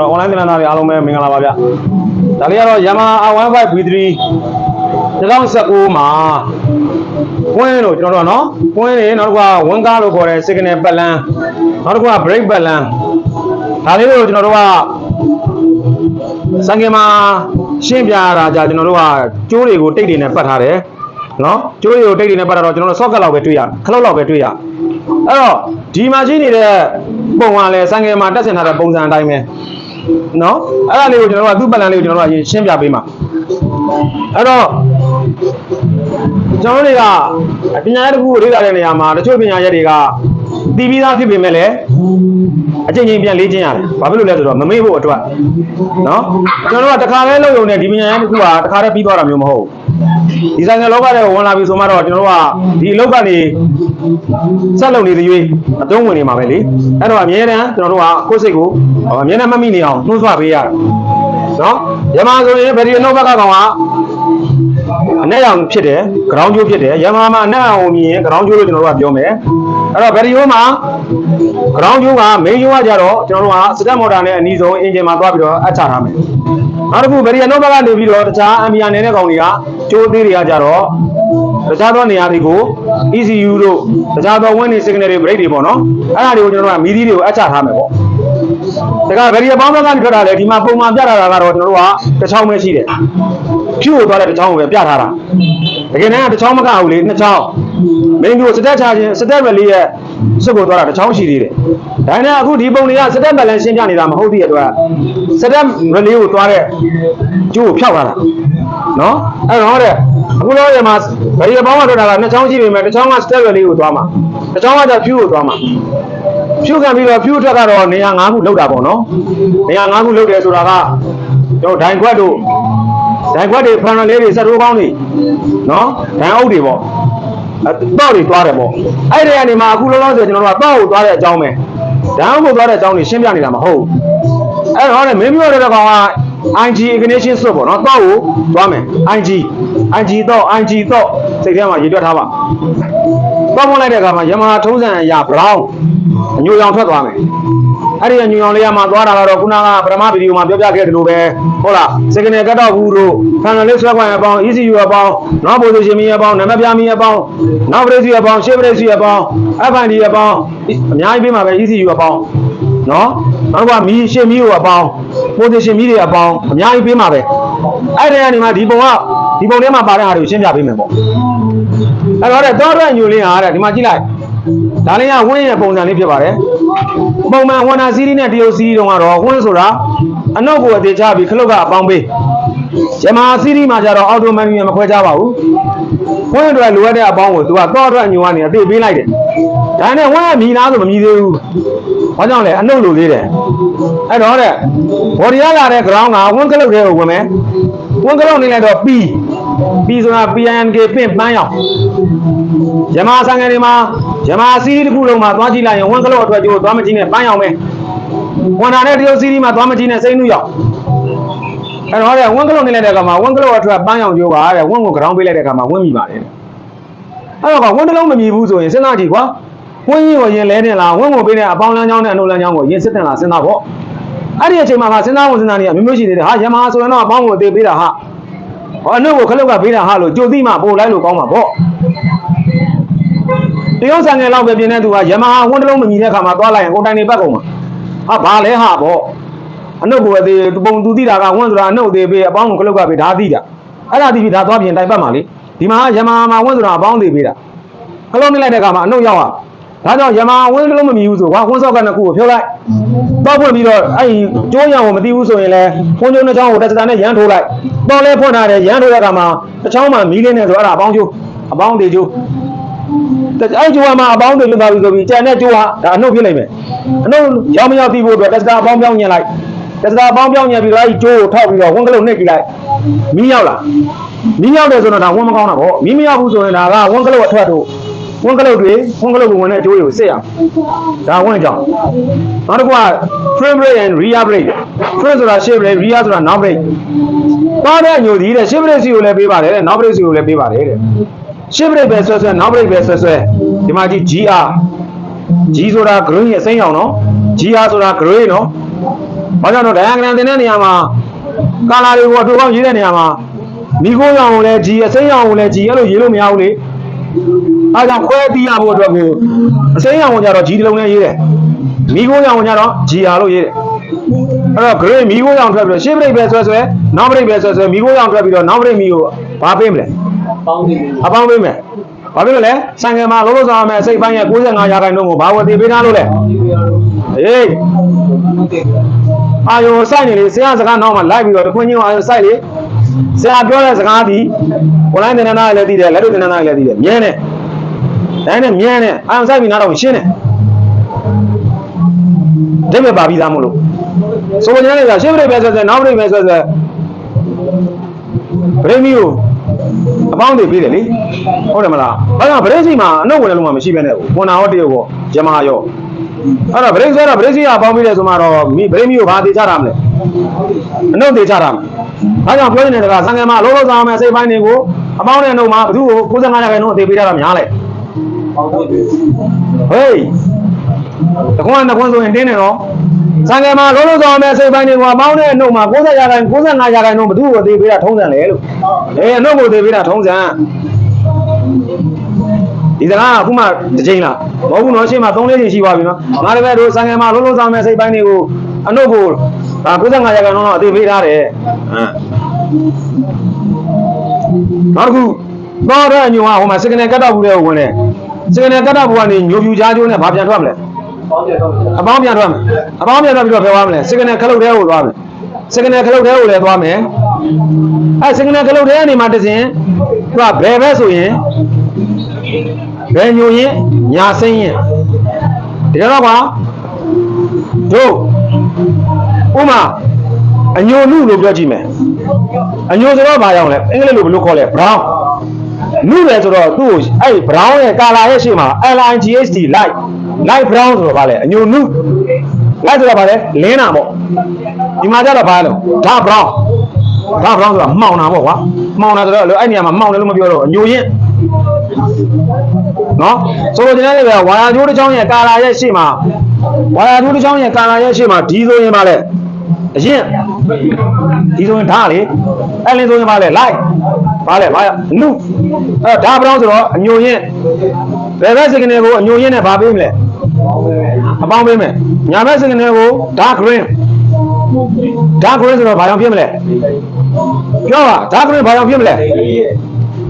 online သင်တန်းသားတွေအားလုံးပဲမင်္ဂလာပါဗျဒါလေးကတော့ Yamaha R15 V3 2019မှာကွင်းလို့ကျွန်တော်တို့နော်ကွင်းနေနောက်တစ်ခါဝန်ကားလို့ခေါ်တဲ့ signal ပတ်လန်းနောက်တစ်ခါ brake ပတ်လန်းဒါလေးကိုကျွန်တော်တို့ကစံကင်မှာရှင်းပြရတာじゃကျွန်တော်တို့ကကျိုးတွေကိုတိတ်တွေနဲ့ပတ်ထားတယ်နော်ကျိုးတွေကိုတိတ်တွေနဲ့ပတ်ထားတော့ကျွန်တော်တို့ socket လောက်ပဲတွေ့ရခလုတ်လောက်ပဲတွေ့ရအဲ့တော့ဒီမှာရှိနေတဲ့ပုံကလည်းစံကင်မှာတက်ဆင်ထားတဲ့ပုံစံအတိုင်းပဲနော်အဲ့ဒါလေးကိုကျွန်တော်တို့ကသူ့ပတ်လန်းလေးကိုကျွန်တော်တို့ကရှင်းပြပေးမှာအဲ့တော့ကျွန်တော်တွေကပညာရေးတစ်ခုကိုလေ့လာတဲ့နေရာမှာတချို့ပညာရေးတွေကတီးပြီးသားဖြစ်ပေမဲ့လည်းအချိန်ချင်းပြန်လေ့ကျင့်ရတယ်။ဘာဖြစ်လို့လဲဆိုတော့မမေ့ဖို့အတွက်နော်ကျွန်တော်တို့ကတခါလဲလုပ်ရုံနဲ့ဒီပညာရေးတစ်ခုကတခါတည်းပြီးသွားတာမျိုးမဟုတ်ဘူး။ဒီဆိုင်ကလောကတဲ့ဝင်လာပြီဆိုမှတော့ကျွန်တော်တို့ကဒီအလုပ်ကနေဆက်လုပ်နေသေး၍အသုံးဝင်နေမှာပဲလေ။အဲ့တော့အမြဲတမ်းကျွန်တော်တို့ကကိုယ်စိတ်ကိုအမြဲတမ်းမှတ်မိနေအောင်နှိုးဆွပေးရတာ။နော်။မြန်မာဆိုရင်ဗီဒီယိုနှုတ်ဘက်ကကောင်ကအနက်ရောင်ဖြစ်တယ်ဂရောင်းကျိုးဖြစ်တယ်ရမမှာအနက်အောင်မြင်ဂရောင်းကျိုးလို့ကျွန်တော်တို့ကပြောမယ်အဲ့တော့ဗီဒီယိုမှာဂရောင်းကျိုးကမေးကျိုးကကြတော့ကျွန်တော်တို့ကစတက်မော်တာနဲ့အနီးဆုံးအင်ဂျင်မှာသွားပြီးတော့အပ်ချထားမယ်နောက်တစ်ခုဗီဒီယိုနှုတ်ဘက်ကနေပြီးတော့တခြားအမ်ဘီယာနေတဲ့ကောင်တွေကကျိုးသေးတွေကကြတော့တခြားသောနေရာတွေကို ECU တို့တခြားသော wind signal တွေ brake တွေပေါ့နော်အဲ့ဒါတွေကိုကျွန်တော်တို့ကမီးသီးတွေကိုအပ်ချထားမယ်ပေါ့ဒါကဗီဒီယိုပေါင်းဘက်ကနေထွက်တာလေဒီမှာပုံမှန်ပြတာကတော့ကျွန်တော်တို့ကတစ်ချောင်းပဲရှိတယ်ဖြူကိုသွားတဲ့တစ်ချောင်းကိုပဲပြထားတာတကယ်တမ်းတစ်ချောင်းမကဘူးလေနှစ်ချောင်းမင်းတို့စတက်ချခြင်းစတက်ရလေးရဲ့စွတ်ကိုသွားတာတစ်ချောင်းရှိသေးတယ်ဒါနဲ့အခုဒီပုံတွေကစတက်ဘက်လန်ရှင်းပြနေတာမဟုတ်သေးတဲ့အတွက်စတက်ရလေးကိုသွားတဲ့ကျိုးကိုဖျောက်ထားတာနော်အဲ့တော့တဲ့အခုလောရမှာဗီဒီယိုပေါင်းကထွက်တာကနှစ်ချောင်းရှိပေမဲ့တစ်ချောင်းကစတက်ရလေးကိုသွားမှာတစ်ချောင်းကကျဖြူကိုသွားမှာဖြူခံပြီးတော့ဖြူထွက်ကတော့နေရာ၅ခုလောက်တာပေါ့နော်နေရာ၅ခုလောက်တယ်ဆိုတာကကျွန်တော်ဒိုင်ခွက်တို့ဒိုင်ခွက်တွေဖန်လေးတွေစက်တိုးကောင်းတွေနော်ဒိုင်အုပ်တွေပေါ့တော့တွေသွားတယ်ပေါ့အဲ့ဒီကနေမှအခုလောလောဆယ်ကျွန်တော်တို့ကတော့သွားတဲ့အကြောင်းပဲဒိုင်အုပ်ကိုသွားတဲ့အကြောင်းတွေရှင်းပြနေတာမဟုတ်အဲ့တော့လေမင်းမျိုးတဲ့ကောင်က IG ignition switch ပေါ့နော်တော့ကိုသွားမယ် IG တော့စိတ်ထဲမှာရေးတွက်ထားပါတော့ဝင်လိုက်တဲ့အခါမှာယမဟာထုံးစံအရာ brown အညိုရောင်ထွက်သွားမယ်အဲ့ဒီအညိုရောင်လေးကမှသွားတာကတော့ခုနကပထမဗီဒီယိုမှာပြောပြခဲ့တယ်လို့ပဲဟုတ်လား signal ကတ်တော့ဘူးတို့ panel လေးဆွဲခွင့်အပေါင်း ECU အပေါင်း နောက် position မီအပေါင်းနံပါတ်ပြမီအပေါင်းနောက် brake အပေါင်း shift brake အပေါင်း FID အပေါင်းအများကြီးပေးမှာပဲ ECU အပေါင်းနော်နောက်ကမီရှင်းမီကိုအပေါင်း position မီတွေအပေါင်းအများကြီးပေးမှာပဲအဲ့ဒီကနေမှဒီပုံထဲမှာပါတဲ့ဟာတွေကိုရှင်းပြပေးမယ်ပေါ့အဲ့တော့တဲ့တော့ညိုလေးဟာတဲ့ဒီမှာကြည့်လိုက်ဒါလေးကဝင်းရဲ့ပုံစံလေးဖြစ်ပါတယ်ပုံမှန်ဝန္တာစီးရီးနဲ့တရုတ်စီးရီးတုန်းကတော့ဝင်းဆိုတာအနောက်ကိုအသေးချပြီးခလုတ်ကအပေါင်းပေးယမဟာစီးရီးမှာကျတော့အော်တိုမန်နူမခွဲခြားပါဘူးဝင်းအတွက်လိုအပ်တဲ့အပေါင်းကိုသူကတော့အတွက်ညိုကနေအသေးပေးလိုက်တယ်ဒါနဲ့ဝင်းကမြည်လားဆိုမမြည်သေးဘူးဘာကြောင့်လဲအနှုတ်လိုသေးတယ်အဲ့တော့တဲ့ဘော်ဒီရလာတဲ့ ground ကဝင်းကလုတ်တွေကိုဝင်မယ်ဝင်းကလုတ်နေလိုက်တော့Pဆိုတာ PNK ပင့်ပန်းရောင်ယမဟာဆိုင်ငယ်တွေမှာယမဟာစီးရီးတစ်ခုလုံးမှာသွားကြည့်လိုက်ရင်ဝင်းကလုတ်အတွက်ကျိုးသွားမကြည့်နဲ့ပန်းရောင်ပဲဝန်တာနဲ့တရုတ်စီးရီးမှာသွားမကြည့်နဲ့စိမ့်နှူးရောင်အဲ့တော့တဲ့ဝင်းကလုတ်နေလိုက်တဲ့အခါမှာဝင်းကလုတ်အတွက်ပန်းရောင်ကျိုးပါတဲ့ဝင်းကို ground ပေးလိုက်တဲ့အခါမှာဝင်းမိပါတယ်အဲ့တော့ဝင်းတစ်လုံးမမြည်ဘူးဆိုရင်စဉ်းစားကြည့်ကွာဝင်းကြီးကိုရင်လဲတင်လားဝင်းကိုပေးတဲ့အပေါင်းလမ်းကြောင်းနဲ့အနှုတ်လမ်းကြောင်းကိုရင်စစ်တင်လားစဉ်းစားပေါ့အဲ့ဒီအချိန်မှာစဉ်းစားနေရမျိုးမျိုးရှိသေးတယ်ဟာယမဟာဆိုရင်တော့အပေါင်းကိုအသေးပေးတာဟာအနှုတ်ကိုခလုတ်ကပေးတာဟာလို့ကြိုသိမှပို့လိုက်လို့ကောင်းမှာပေါ့တရုတ်ဆိုင်ငယ်လောက်ပဲပြင်းတဲ့သူကယမဟာဝန်းတစ်လုံးမမြည်တဲ့ခါမှာသွားလိုက်ရင်ကိုတိုင်နေပတ်ကုန်မှာဟာဘာလဲဟာပေါ့အနှုတ်ကိုအသေးပုံသူသိတာကဝန်းဆိုတာအနှုတ်သေးပေးအပေါင်းကိုခလုတ်ကပေးဒါသိတာအဲ့ဒါသိပြီဒါသွားပြင်တိုင်ပတ်မှာလေဒီမှာယမဟာမှာဝန်းဆိုတာအပေါင်းသေးပေးတာခလုတ်နေလိုက်တဲ့ခါမှာအနှုတ်ရောက်ဒါကြောင့်ယမဟာဝန်းတစ်လုံးမမြည်ဘူးဆိုကွာဝန်းစောက်ကနှစ်ခုကိုဖြုတ်လိုက်တော့ဖွင့်ပြီးတော့အဲ့ဒီကျိုးရံကိုမသိဘူးဆိုရင်လည်းဝန်းကျိုးနှစ်ချောင်းကိုတက်စတာနဲ့ရမ်းထိုးလိုက်တော့လဲဖွင့်ထားတယ်ရမ်းထိုးတဲ့အခါမှာတစ်ချောင်းမှာမီးလေးနဲ့ဆိုအဲ့ဒါအပေါင်းကျိုးအပေါင်းတေကျိုးအဲ့ကျိုးမှာအပေါင်းတွေလွတ်သွားပြီဆိုပြီးကြံတဲ့ကျိုးဟာဒါအနှုတ်ဖြစ်လိုက်မယ်အနှုတ်ရောက်မရောက်သိဖို့အတွက်တက်စတာအပေါင်းပြောင်းညင်လိုက်တက်စတာအပေါင်းပြောင်းညင်ပြီးတော့အဲ့ဒီကျိုးကိုထောက်ပြီးတော့ဝန်းကလုတ်နှိပ်ကြည့်လိုက်မီးရောက်လားမီးရောက်တယ်ဆိုတော့ဒါဝန်းမကောင်းတာပေါ့မီးမရောက်ဘူးဆိုရင်ဒါကဝန်းကလုတ်အထွက်တို့ဝန်းကလုတ်ကိုဝင်တဲ့အကျိုးတွေကိုစစ်ရဒါဝန်းကြောင်းနောက်တစ်ခုက front brake and rear brake front ဆိုတာ shift brake rear ဆိုတာ now brake ပါတဲ့ညိုဒီတဲ့ shift brake စီကိုလည်းပေးပါတယ်တဲ့ now brake စီကိုလည်းပေးပါတယ်တဲ့ shift brake ပဲဆွဲ now brake ပဲဆွဲဒီမှာကြည့် GR G ဆိုတာ green ရဲ့အစိမ်းရောင်နော် GR ဆိုတာ gray နော် ဘာကြောင့်တော့ဒိုင်ယာဂရမ်တင်တဲ့နေရာမှာကာလာတွေကိုအထူကောင်းရေးတဲ့နေရာမှာမိခိုးရောင်ကိုလည်းကြီးအစိမ်းရောင်ကိုလည်းကြီးအဲ့လိုရေးလို့မရဘူးလေအားကြောင့်ခွဲတီးရဖို့အတွက်ကိုအစိမ်းရောင်ကိုကြတော့ကြီးတစ်လုံးနဲ့ရေးတယ်မိခိုးရောင်ကိုကြတော့ကြီးအားလို့ရေးတယ်အဲ့တော့ grade မိခိုးရောင်ထွက်ပြီးတော့ရှေ့ပရိတ်ပဲဆွဲနောက်ပရိတ်ပဲဆွဲမိခိုးရောင်ထွက်ပြီးတော့နောက်ပရိတ်မိကိုဘာပေးမလဲအပေါင်းပေးမယ်ဘာဖြစ်လို့လဲဆိုင်ကယ်မှာလုံးလုံးဆောင်ရမယ်အစိတ်ပိုင်းရဲ့95%ကိုဘာဝယ်တည်ပေးထားလို့လဲဟေးအာယုံစိုက်နေလေဆရာစကားနောက်မှာလိုက်ပြီးတော့တခွင်းချင်းအာယုံစိုက်လေဆရာပြောတဲ့စကားဒီ online သင်တန်းသားလည်းသိတယ်လက်တွေ့သင်တန်းသားလည်းသိတယ်မြဲတယ်ဒါနဲ့မြဲတယ်အာယုံစိုက်ပြီးနားတော့ရှင်းတယ်ဒိဗေပါပြီးသားမို့လို့ဆိုကြတယ်ကရှင်းပရိတ်ပဲဆွဲနောက်ပရိတ်ပဲဆွဲပရိမီကိုအပေါင်းတွေပေးတယ်လေဟုတ်တယ်မလားဘာကြောင့်ဗရိတ်စီမှာအနှုတ်ဝင်တယ်လို့မှမရှိဘဲနဲ့ဝန်နာဟောတရုပ်ကောဂျမာရောအဲ့တော့ဗရိတ်ဆွဲတော့ဗရိတ်စီကအပေါင်းပေးတယ်ဆိုမှတော့ဗရိမီကိုဘာသေးချတာမလဲအနှုတ်သေးချတာမလဲဘာကြောင့်ပြောနေတဲ့ကဆံငယ်မှာလုံးလုံးဆောင်မယ်စိတ်ပိုင်းတွေကိုအပေါင်းနဲ့အနှုတ်မှာဘသူ့ကို95%အသေးပေးထားတာများလဲဟေးတခွန်းဆိုရင်တင်းနေတော့ဆံငယ်မှာလုံးလုံးဆောင်မယ်စိတ်ပိုင်းတွေကိုအပေါင်းနဲ့အနှုတ်မှာ95%ဘသူ့ကိုအသေးပေးတာထုံးစံလေလို့အနှုတ်ကိုအသေးပေးတာထုံးစံဒီစကားကအခုမှတစ်ချိန်လားမဟုတ်ဘူးနော်ရှင်းမှာ3-4ချိန်ရှိသွားပြီနော်ငါတပည့်တို့ဆံငယ်မှာလုံးလုံးဆောင်မယ်စိတ်ပိုင်းတွေကိုအနှုတ်ကို95%တော့အသေးပေးထားတယ်နောက်တစ်ခုတော့တဲ့အညိုကဟိုမှာစကနယ်ကတ်တော့ဘူးတဲ့ဝင်တယ်စကနယ်ကတ်တော့ဘူးကနေညိုပြူကြားကျိုးနဲ့ဘာပြန်ထွက်မလဲအပေါင်းပြန်ထွက်မယ်အပေါင်းပြန်ထွက်ပြီးတော့ဖယ်သွားမလဲစကနယ်ခလုတ်သေးကိုသွားမယ်စကနယ်ခလုတ်သေးကိုလည်းသွားမယ်အဲစကနယ်ခလုတ်သေးကနေမှတစဉ်သူကဘယ်ပဲဆိုရင်ဘယ်ညိုရင်ညာစိမ့်ရင်ဒီတော့ကတို့ဥမာအညိုနုလို့ပြောကြည့်မယ်အညိုဆိုတော့ဘာရောက်လဲအင်္ဂလိပ်လိုဘယ်လိုခေါ်လဲ brown နုလေဆိုတော့သူ့ကိုအဲ့ brown ရဲ့ color ရဲ့ရှေ့မှာ LIGHT light brown ဆိုတော့ဗာလဲအညိုနု light ဆိုတော့ဗာလဲလင်းတာပေါ့ဒီမှာကျတော့ဘာလဲ dark brown ဆိုတာမှောင်တာပေါ့ကွာမှောင်တာဆိုတော့အဲ့နေရာမှာမှောင်တယ်လို့မပြောတော့အညိုရင်နော်ဆိုတော့ဒီနေ့လည်းဝါယာကျိုးတစ်ချောင်းရဲ့ color ရဲ့ရှေ့မှာဝါယာကျိုးတစ်ချောင်းရဲ့ color ရဲ့ရှေ့မှာဒီဆိုရင်ဗာလဲအရင်ဒီဆိုရင်ဓာတ်လေအဲ့လင်းဆိုရင်ဗာလဲ light ဗာလဲဗာနုအဲ့ဓာတ် brown ဆိုတော့အညိုရင်ဘယ်ဘက်စကနေကိုအညိုရင်နဲ့ဗာပေးမလဲအပေါင်းပေးမယ်ညာဘက်စကနေကို dark green ဆိုတော့ဘာကြောင့်ဖြစ်မလဲပြောပါ dark green ဘာကြောင့်ဖြစ်မလဲ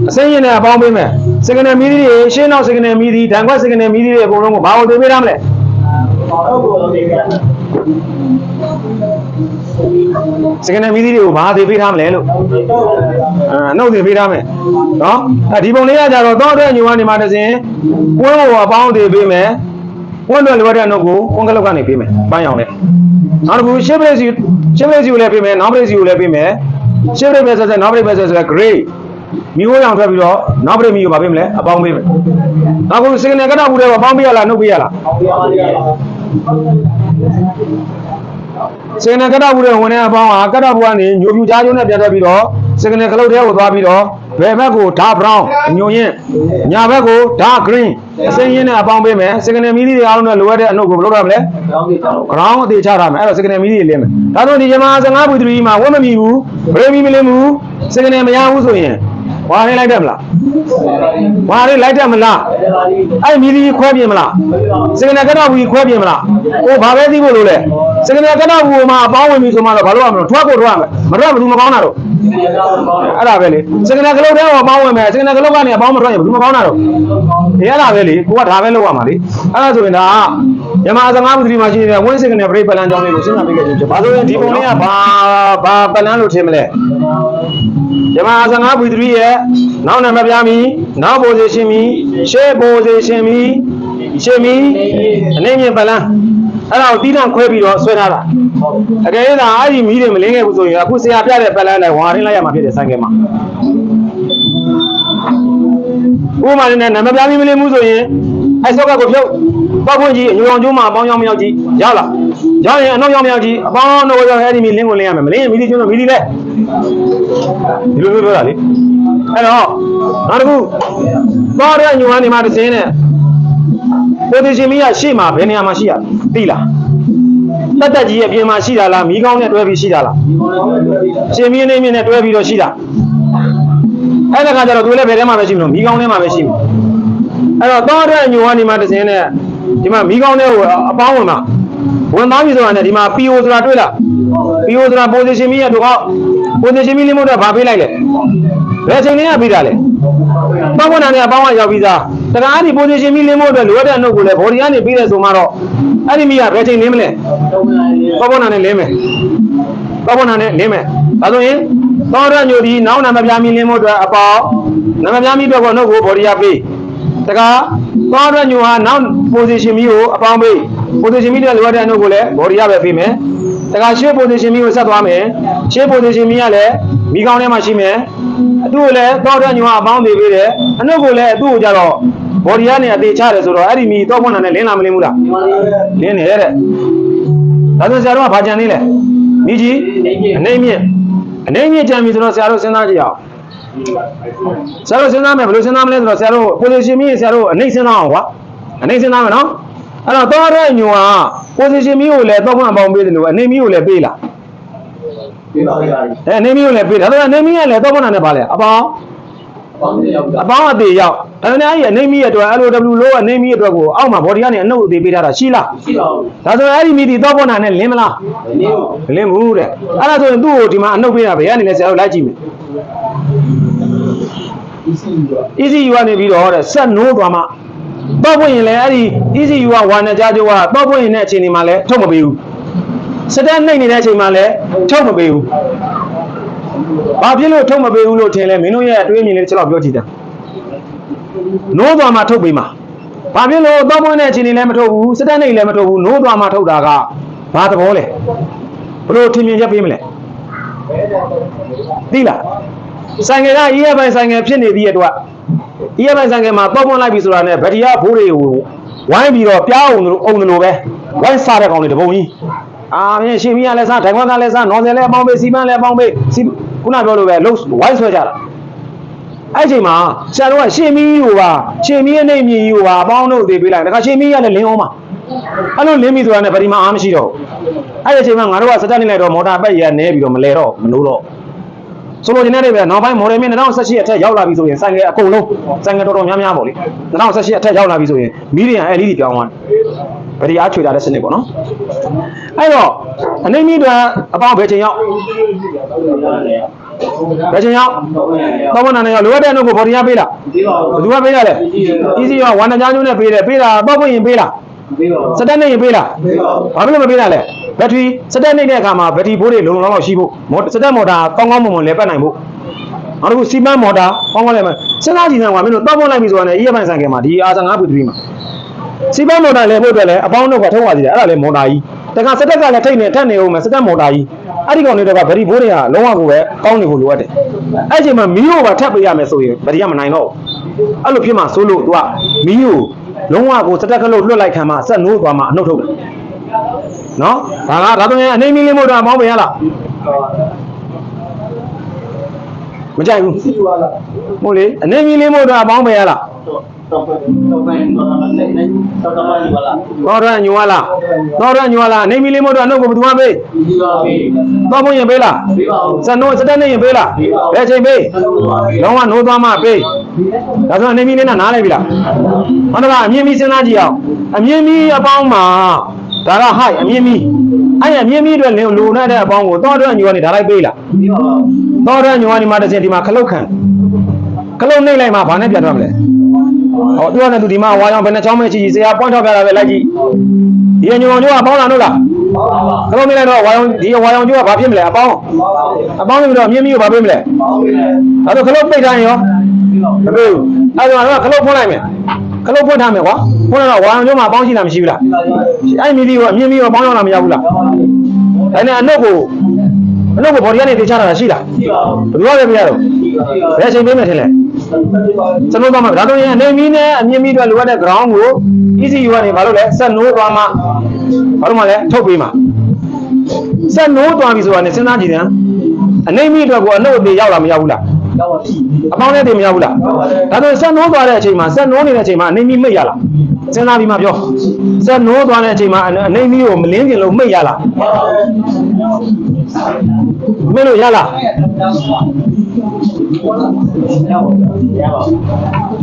အစိမ်းရင်နဲ့အပေါင်းပေးမယ်စကနေမီးသီးတွေရှင်းနောက်စကနေမီးသီးဓာတ်ခွက်စကနေမီးသီးတွေအကုန်လုံးကိုဘာအောင်သိပေးရမလဲစကနေမီးသီးတွေကိုဘာသိပေးထားမလဲလို့အနှုတ်သိပေးထားမယ်နော်ဒီပုံလေးကကြတော့တော့တဲ့ညိုကနေမှတစဉ်ကွင်းကိုအပေါင်းသိပေးမယ်ကွင်းတွေလိုတဲ့အနှုတ်ကိုကွင်းကလောက်ကနေပေးမယ်ပန်းရောင်နဲ့နောက်တစ်ခုရှစ်ပရိတ်စီကိုလည်းပေးမယ်နောက်ပရိတ်စီကိုလည်းပေးမယ်ရှစ်ပရိတ်ပဲဆက်နောက်ပရိတ်ပဲဆက် grey မိခိုးရောင်ထွက်ပြီးတော့နောက်ပရိတ်မိကိုဘာပေးမလဲအပေါင်းပေးမယ်နောက်ခုစကနေကတောက်ဘူးတဲ့ပေါင်းပေးရလားနှုတ်ပေးရလားစကနေကတောက်ဘူးတဲ့ဝင်တဲ့အပေါင်းကကတောက်ဘူးကနေညိုပြူကြားကျိုးနဲ့ပြန်ထွက်ပြီးတော့စကနေခလုတ်ထဲကိုသွားပြီးတော့ဘယ်ဘက်ကို dark brown ညိုရင်ညာဘက်ကို dark green အစိမ်းရင်းနဲ့အပေါင်းပေးမယ်စကနေမီးသီးတွေအားလုံးနဲ့လိုအပ်တဲ့အနှုတ်ကိုဘယ်လိုလုပ်ရမလဲ ground အသေးချထားမယ်အဲ့တော့စကနေမီးသီးတွေလင်းမယ်ဒါဆိုဒီဂျမာ15ဘူး3မှာဝတ်မမီဘူးဗရေမီမလင်းဘူးစကနေမရဘူးဆိုရင်ဝါလေးလိုက်တယ်မလားဝါလေးလိုက်တယ်မလားအဲ့မီးသီးခွဲပြင်မလားစကနေကတောက်ဘူးခွဲပြင်မလားဟိုဘာပဲသိဖို့လို့လဲစကနေကတောက်ဘူးမှာအပေါင်းဝင်ပြီဆိုမှတော့ဘာလို့ရမလဲထွက်ကိုထွက်ရမယ်မထွက်ဘူးမကောင်းတာတော့အဲ့ဒါပဲလေစကနေကလုတ်ထဲကိုအပေါင်းဝင်မယ်စကနေကလုတ်ကနေအပေါင်းမထွက်ရင်ဘူးမကောင်းတာတော့ဒီအဲ့ဒါပဲလေကိုကဒါပဲလုပ်ရမှာလေအဲ့ဒါဆိုရင်ဒါမြန်မာ15ဘူး3မှာရှိနေတဲ့ဝင်းစကနေဘရိတ်ပလန်ကြောင်းလေးကိုစဉ်းစားပေးခဲ့ခြင်းဖြစ်ပါဆိုရင်ဒီပုံလေးကဘာပလန်လို့ထင်မလဲမြန်မာ15ဘူး3ရဲ့နောက်နံပါတ်ပြမီနောက် position မီရှေ့ position မီရှေ့မီအနေမြင့်ပလန်အဲ့ဒါကိုတီးတန့်ခွဲပြီးတော့ဆွဲထားတာအကယ်၍သာအဲ့ဒီမီးတွေမလင်းခဲ့ဘူးဆိုရင်အခုဆရာပြတဲ့ပလန်နဲ့ဝါရင်းလိုက်ရမှာဖြစ်တယ်ဆိုင်ကယ်မှာဥပမာနဲ့နံပါတ်ပြမီမလင်းဘူးဆိုရင်အဲ့ဆော့ကကိုဖြုတ်ပေါက်ဖွင့်ကြီးအညိုအောင်ကျိုးမှာအပေါင်းရောင်မြောက်ကြီးရလားရရင်အနှောက်ရောင်မြောက်ကြီးအပေါင်းတော့ရောအဲ့ဒီမီလင်းကိုလင်းရမယ်မလင်းရင်မီလီကျွန်းတော့မီလီလဲဒီလိုပြောတာလေအဲ့တော့နောက်တစ်ခုသွားတဲ့ညိုကနေမှတစ်စင်းနဲ့ position မီးကရှေ့မှာဘယ်နေရာမှာရှိရသိလား တက်တက်ကြီးရဲ့ပြင်မှာရှိတာလားမိကောင်းနဲ့တွဲပြီးရှိတာလားရှင်မင်းနေမြင့်နဲ့တွဲပြီးတော့ရှိတာအဲ့ဒါကကြတော့သူလည်းဘယ်ထဲမှာပဲရှိမလို့မိကောင်းထဲမှာပဲရှိမှာအဲ့တော့သောတဲ့ညိုကနေမှတစ်စင်းနဲ့ဒီမှာမိကောင်းထဲကိုအပေါင်းဝင်မှာဝင်သားပြီဆိုတာနဲ့ဒီမှာ PO ဆိုတာတွေ့လား PO ဆိုတာ position မီးရတော့ position မီးလေးမို့တော့ဗာပေးလိုက်လေဘယ်ချိန်လေးကပေးတာလဲပေါင်းဝင်တာနဲ့အပေါင်းကရောက်ပြီးသားတခါအဲ့ဒီ position မီးလေးမို့အတွက်လိုအပ်တဲ့အနှုတ်ကိုလည်း body ကနေပေးတယ်ဆိုမှတော့အဲ့ဒီမီးကဘယ်ချိန်လင်းမလဲပေါင်းဝင်တာနဲ့လင်းမယ်ပေါင်းဝင်တာနဲ့လင်းမယ်ဒါဆိုရင်သောရညိုဒီနောက်နာမပြားမီးလင်းမို့အတွက်အပေါင်းနာမပြားမီးအတွက်ကိုနှုတ်ကို body ကပေးတခါသောရညိုဟာနောက် position မီးကိုအပေါင်းပေး position မီးတွေလိုအပ်တဲ့အနှုတ်ကိုလည်း body ရပဲပေးမယ်တခါရှေ့ position မီးကိုဆက်သွားမယ်ရှေ့ position မီးကလည်းမိကောင်းထဲမှာရှိမယ်အတူလည်းသောတဲ့ညွာအပေါင်းပေးပေးတယ်အနှုတ်ကိုလည်းအတူကိုကြတော့ body ကနေအသေးချတယ်ဆိုတော့အဲ့ဒီမီတော့ဖွင့်တာနဲ့လင်းလာမလင်းဘူးလားလင်းနေတဲ့ဒါဆိုဆရာတို့ကဘာကြံနေလဲမိကြီးအနေမြင့်ကြံပြီဆိုတော့ဆရာတို့စဉ်းစားကြည့်အောင်ဆရာတို့စဉ်းစားမယ်ဘယ်လိုစဉ်းစားမလဲဆိုတော့ဆရာတို့ position မီးဆရာတို့အနေစဉ်းစားအောင်ကွာအနေစဉ်းစားမယ်နော်အဲ့တော့သောတဲ့ညွာ position မီးကိုလည်းတော့ဖွင့်အပေါင်းပေးတယ်လို့အနေမီးကိုလည်းပေးလားပေးပါဗျာနေမီးကိုလည်းပေးဒါဆိုတော့နေမီးကလည်းတော့ဘုနာနဲ့ပါလေအပေါင်းအသေးရောက်ဒါနဲ့အဲ့ဒီနေမီးရဲ့အတွက် LOW လို့ကနေမီးရဲ့အတွက်ကိုအောက်မှာ body ကနေအနှုတ်အသေးပေးထားတာရှိလားရှိပါဘူးဒါဆိုအဲ့ဒီမီးဒီတော့ဘုနာနဲ့လင်းမလားမလင်းဘူးတဲ့အဲ့ဒါဆိုရင်သူ့ကိုဒီမှာအနှုတ်ပေးတာဘယ်ကနေလဲဆရာတို့လိုက်ကြည့်မယ် ECU ကနေပြီးတော့တဲ့ဆက်နိုးသွားမှတော့ဖွင့်ရင်လည်းအဲ့ဒီ ECU က1နဲ့ကြားကျိုးကတော့ဖွင့်ရင်တဲ့အခြေအနေမှာလည်းထုတ်မပေးဘူးစတဲ့နှိမ့်နေတဲ့အချိန်မှာလည်းထုတ်မပေးဘူး။ဘာဖြစ်လို့ထုတ်မပေးဘူးလို့ထင်လဲမင်းတို့ရဲ့အတွေးအမြင်လေးတစ်ချက်တော့ပြောကြည့်တယ်။နိုးသွားမှထုတ်ပေးမှာ။ဘာဖြစ်လို့သောမွန်းတဲ့အချိန်လေးလည်းမထုတ်ဘူးစတဲ့နှိမ့်လည်းမထုတ်ဘူးနိုးသွားမှထုတ်တာကဘာသဘောလဲ။ဘလို့ထင်မြင်ချက်ပေးမလဲ။သိလား။ဆိုင်ငယ်ကအေးရပိုင်ဆိုင်ငယ်ဖြစ်နေသည့်အတွက်အေးရပိုင်ဆိုင်ငယ်မှာသောမွန်းလိုက်ပြီဆိုတာနဲ့ဗတိယဘိုးတွေကိုဝိုင်းပြီးတော့ပြားအောင်လို့ပဲဝိုင်းစားတဲ့ကောင်တွေတပုံကြီးမင်းရှင်မီးကလည်းစားဒိုင်ဝမ်ကလည်းစားနော်ဆယ်လည်းအပေါင်းပေးစီမန်းလည်းအပေါင်းပေးခုနပြောလို့ပဲလုံးဝိုင်းဆွဲကြတာအဲ့ချိန်မှာဆရာတို့ကရှင်မီးကိုပါရှင်မီးရဲ့နေမြည်ကြီးကိုပါအပေါင်းတို့သေးပေးလိုက်တခါရှင်မီးကလည်းလင်းအောင်ပါအဲ့လိုလင်းပြီဆိုတာနဲ့ဗတိမာအားမရှိတော့အဲ့ဒီအချိန်မှာငါတို့ကစတက်နေလိုက်တော့မော်တာပက်ရနဲပြီးတော့မလဲတော့မလို့တော့ဆိုလိုချင်တဲ့ပဲနောက်ပိုင်းမော်ဒယ်မြင့်2018အထက်ရောက်လာပြီဆိုရင်ဆိုင်ငယ်အကုန်လုံးဆိုင်ငယ်တော်တော်များများပေါ့လေ2018အထက်ရောက်လာပြီဆိုရင်မီးတွေက LED ပြောင်းသွားဗတိအားချွေထားတဲ့စနစ်ပေါ့နော်အဲ့တော့အနေမီတွေအပေါင်းဘယ်ချိန်ရောက်ဘယ်ချိန်ရောက်တော့ဘုနာနဲ့ရောက်လိုအပ်တဲ့နှုတ်ကိုဘော်ဒီယာပေးလားဘယ်သူကပေးရလဲ easy ရော1ကြားညွှန်းနဲ့ပေးတယ်ပေးတာတော့ဖွင့်ရင်ပေးလားစတက်နေရင်ပေးလားဘာဖြစ်လို့မပေးတာလဲဘက်ထရီစတက်နေတဲ့အခါမှာဘက်ထရီဘိုးတွေလုံလုံလောက်ရှိဖို့စတက်မော်တာကောင်းကောင်းမွန်မွန်လဲပတ်နိုင်ဖို့နောက်တစ်ခုစီမန်းမော်တာကောင်းကောင်းလဲစဉ်းစားကြည့်စမ်းပါမင်းတို့တော့ဖွင့်လိုက်ပြီဆိုတာနဲ့ EFI ဆိုင်ကမှာဒီ R5 P3 မှာစီမန်းမော်တာလဲဖို့အတွက်လဲအပေါင်းတို့ကထုံးပါသေးတယ်အဲ့ဒါလဲမော်တာကြီးတခါစတက်ကလည်းထိတ်နေထက်နေအောင်မယ်စတက်မော်တာကြီးအဲ့ဒီကောင်တွေကဗတိဘိုးတွေကလုံးဝကိုပဲကောင်းနေဖို့လိုအပ်တယ်အဲ့ချိန်မှာမီးကိုပါထပ်ပေးရမယ်ဆိုရင်ဗတိကမနိုင်တော့အဲ့လိုဖြစ်မှဆိုလို့သူကမီးကိုလုံးဝကိုစတက်ကလို့လွတ်လိုက်ခံမှဆက်နိုးသွားမှအနှုတ်ထုတ်တယ်နော်ဒါတော့အနေမီးလေးမို့တော့အပေါင်းပေးရလားမကြိုက်ဘူးဟုတ်လေအနေမီးလေးမို့တော့အပေါင်းပေးရလားတော့ရညွာလာနေမီလေးမို့တော့အနှုတ်ကိုဘယ်သူမှပေးတော့ဘုံရင်ပေးလားစတက်နေရင်ပေးလားဘယ်ချိန်ပေးလုံးဝနိုးသွားမှပေးဒါဆိုအနေမီလေးနဲ့နားလိုက်ပြီလားဟောတော့အမြင့်မီစဉ်းစားကြည့်အောင်အမြင့်မီအပေါင်းမှာဒါကဟိုက်အမြင့်မီအဲ့အမြင့်မီတွေလိုနေတဲ့အပေါင်းကိုတော့ညွာနေဒါလိုက်ပေးလားတော့ညွာနေမှတစ်ချိန်ဒီမှာခလုတ်ခံခလုတ်နှိမ့်လိုက်မှဘာနဲ့ပြန်တော့မလဲဟောပြောနေသူဒီမှာဝါရောင်ဘယ်နှချောင်းမဲချီဆရာပွင့်ထောက်ပြတာပဲလိုက်ကြည့်ဒီညုံညုံကပေါင်းလာလို့လားခလုံးနေလိုက်တော့ဝါရောင်ဒီဝါရောင်ကျိုးကဘာဖြစ်မလဲအပေါင်းနေပြီးတော့မြင်းမီးကိုဘာပေးမလဲအဲ့တော့ခလုံးပိတ်ထားရင်ရောမပေးဘူးအဲ့တော့ခလုံးဖွင့်လိုက်မယ်ခလုံးဖွင့်ထားမယ်ကွာဖွင့်တော့ဝါရောင်ကျိုးမှာအပေါင်းရှိလားမရှိဘူးလားအဲ့မြင်းမီးကိုမြင်းမီးကိုပေါင်းရောက်လာမရဘူးလားဒါနဲ့အနှုတ်ကိုဘော်ဒီကနေတေချတာရှိလားဘယ်လိုလဲပြရတော့ဘယ်အချိန်ပေးမယ်ထင်လဲစနိုးသွားမှာဒါတော့ရင်အနေမီးနဲ့အမြင့်မီးတွေလိုအပ်တဲ့ ground ကို ECU ကနေဘာလို့လဲဆက်နိုးသွားမှာဘာလို့မှလဲထုတ်ပေးမှာဆက်နိုးသွားပြီဆိုတာနဲ့စဉ်းစားကြည့်တယ်အနေမီးအတွက်ကိုအနှုတ်အသေးရောက်လာမရောက်ဘူးလားရောက်ပါပြီအပေါင်းနဲ့တည်းမရောက်ဘူးလားဒါဆိုဆက်နိုးသွားတဲ့အချိန်မှာဆက်နိုးနေတဲ့အချိန်မှာအနေမီးမိတ်ရလား စဉ်းစားပြီးမှပြောဆက်နိုးသွားတဲ့အချိန်မှာအနေမီကိုမလင်းကျင်လို့မိတ်ရလားမင်းတို့ရလား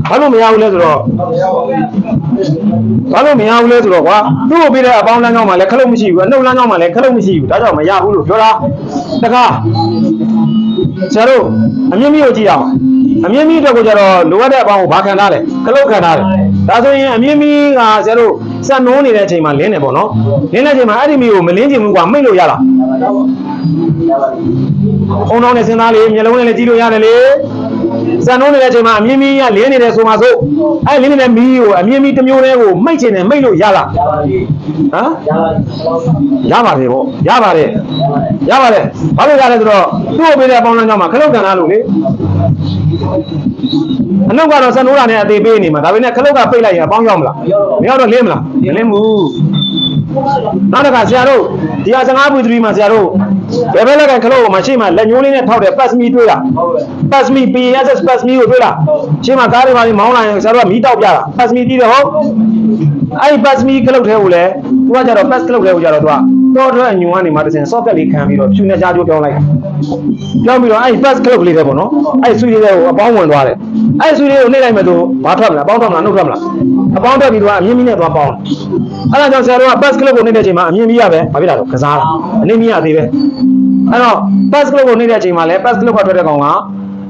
ဘာလို့မရဘူးလဲဆိုတော့ကွာသူ့ကိုပြီးတဲ့အပေါင်းလမ်းကြောင်းမှာလည်းခလုတ်မရှိဘူးအနှုတ်လမ်းကြောင်းမှာလည်းခလုတ်မရှိဘူးဒါကြောင့်မရဘူးလို့ပြောတာတကားဆရာတို့အမြင့်မီကိုကြည့်အောင်အမြင့်မီအတွက်ကိုကြတော့လိုအပ်တဲ့အပေါင်းကိုဘာခံထားလဲခလုတ်ခံထားတယ်ဒါဆိုရင်အမြင့်မီကဆရာတို့စက်နိုးနေတဲ့အချိန်မှာလင်းတယ်ပေါ့နော်လင်းတဲ့အချိန်မှာအဲ့ဒီမီကိုမလင်းချင်ဘူးကွာမိတ်လို့ရလားအုံတော်နဲ့စဉ်းစားလေမျက်လုံးနဲ့လည်းကြည့်လို့ရတယ်လေစံနှုံးနေတဲ့အချိန်မှာအမြင့်မီးကလင်းနေတယ်ဆိုမှဆိုအဲ့လင်းနေတဲ့မီးကိုအမြင့်မီးတစ်မျိုးတည်းကိုမိတ်ချင်တယ်မိတ်လို့ရလားဟမ်ရပါတယ်ဗောရပါတယ်ဘာလို့ရလဲဆိုတော့သူ့ကိုပေးတဲ့အပေါင်းလမ်းကြောင်းမှာခလုတ်ကန်လာလို့လေအနှုတ်ကတော့စံနှုံးတာနဲ့အသေးပေးနေမှာဒါပေမဲ့ခလုတ်ကပိတ်လိုက်ရင်အပေါင်းရောက်မလားမရောက်တော့လင်းမလားမလင်းဘူးနောက်တစ်ခါဆရာတို့ဒီဟာ15ပွေ3မှာဆရာတို့ဘယ်ဘက်လက်ကခလုတ်ကိုမရှိမှလက်ညှိုးလေးနဲ့ထောက်တယ်ပတ်စမီတွေးတာပတ်စမီ PSS ပတ်စမီကိုတွေးတာရှင်းမှာကားတွေပါပြီးမောင်းလာရင်ဆရာတို့ကမီးတောက်ပြတာပတ်စမီတီးတယ်ဟုတ်အဲ့ဒီပတ်စမီခလုတ်ထဲကိုလည်းသူကကြတော့ပတ်ခလုတ်ထဲကိုကြတော့သူကတော့တော့အညွန်ကနေမှတစ်စင် socket လေးခံပြီးတော့ဖြူနေကြကြိုးပြောင်းလိုက်ပြောင်းပြီးတော့အဲ့ဒီပတ်ခလုတ်လေးပဲပေါ့နော်အဲ့ဒီဆွေးလေးကိုအပေါင်းဝင်သွားတယ်အဲ့ဒီဆွေးလေးကိုနှိမ့်လိုက်မယ်ဆိုဘာထွက်မလားအပေါင်းထွက်မလားနှုတ်ထွက်မလားအပေါင်းထွက်ပြီးတော့အမြင့်မီးနဲ့သွားပေါင်းအဲ့ဒါကြောင့်ဆရာတို့ကပတ်ခလုတ်ကိုနှိမ့်တဲ့အချိန်မှာအမြင့်မီးရပဲဘာဖြစ်လာတော့ကစားအနှိမ့်မီးရသေးပဲအဲ့တော့ပတ်ခလုတ်ကိုနှိမ့်တဲ့အချိန်မှာလည်းပတ်ခလုတ်ကထွက်တဲ့ကောင်က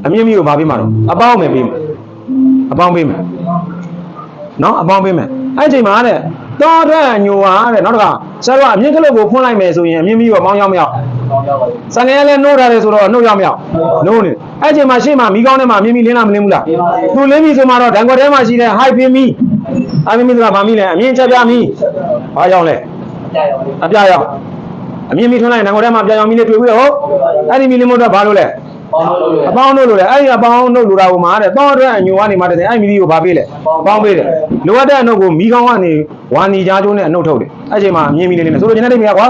အမြင့်မီးကိုဘာပေးမှာတော့အပေါင်းမယ်ပေးမယ်အပေါင်းပေးမယ်နော်အပေါင်းပေးမယ်အဲ့ဒီအချိန်မှာတဲ့တော်တဲ့ညိုဟာတဲ့နောက်တစ်ခါဆရာတို့ကအမြင့်ကလေးကိုဖွင့်လိုက်မယ်ဆိုရင်အမြင့်မီးကိုပေါင်းရောက်မရောက်စံငယ်လည်းနှိုးထားတယ်ဆိုတော့နှုတ်ရောက်မရောက်နှိုးနေအဲ့ဒီအချိန်မှာရှေ့မှာမီးကောင်းထဲမှာအမြင့်မီးလင်းလားမလင်းဘူးလားသူလင်းပြီဆိုမှတော့ဒံကွက်ထဲမှာရှိတဲ့ high ပင်မီအမြင့်မီးဆိုတာဗာမီလဲအမြင့်ချက်ပြမီဘာရောက်လဲအပြရောက်အမြင့်မီးထွန်းလိုက်ဒံကွက်ထဲမှာပြရောက်မီလေးတွေ့ပြီးတော့ဟုတ်အဲ့ဒီမီလင်းမို့တော့ဘာလို့လဲအပေါင်းတို့လို့လေအဲ့ဒီအပေါင်းတို့လို့တာကိုမှာတဲ့တောအတွက်အညိုကနေမှတဲ့အဲ့မီလီကိုဗာပေးလေအပေါင်းပေးတယ်လိုအပ်တဲ့အနှုတ်ကိုမီးကောင်းကနေဝါနီကြားကျိုးနဲ့အနှုတ်ထုတ်တယ်အဲ့ချိန်မှာအမြင့်မီလေးနဲ့ဆိုတော့ကျွန်တော်တိတ်မရကွာ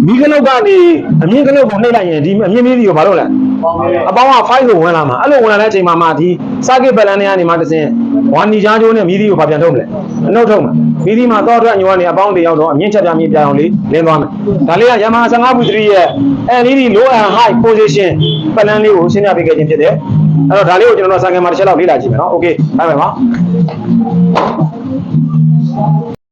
မီးကလုတ်ကနေအမြင့်ကလုတ်ကိုနှိပ်လိုက်ရင်ဒီအမြင့်မီးကိုဘာလို့လဲအပေါင်းက5ကိုဝင်လာမှာအဲ့လိုဝင်လာတဲ့အချိန်မှာမှဒီ circuit balance တွေကနေမှတစ်စင်ဝါနီကြားကျိုးနဲ့မီးကိုဗာပြန်ထုတ်မလဲအနှုတ်ထုတ်မှာမီးမှာတောအတွက်အညိုကနေအပေါင်းတွေရောက်တော့အမြင့်ချက်ပြမီးပြအောင်လေးလင်းသွားမယ်ဒါလေးကယမာဟာ15 3ရဲ့ LED low and high position ပလန်လေးကိုရှင်းပြပေးခဲ့ခြင်းဖြစ်တယ်အဲ့တော့ဒါလေးကိုကျွန်တော်တို့စာငယ်မှာတစ်ချက်လောက်လေ့လာကြည့်မယ်နော်โอเคဘိုင်ဘိုင်ပါ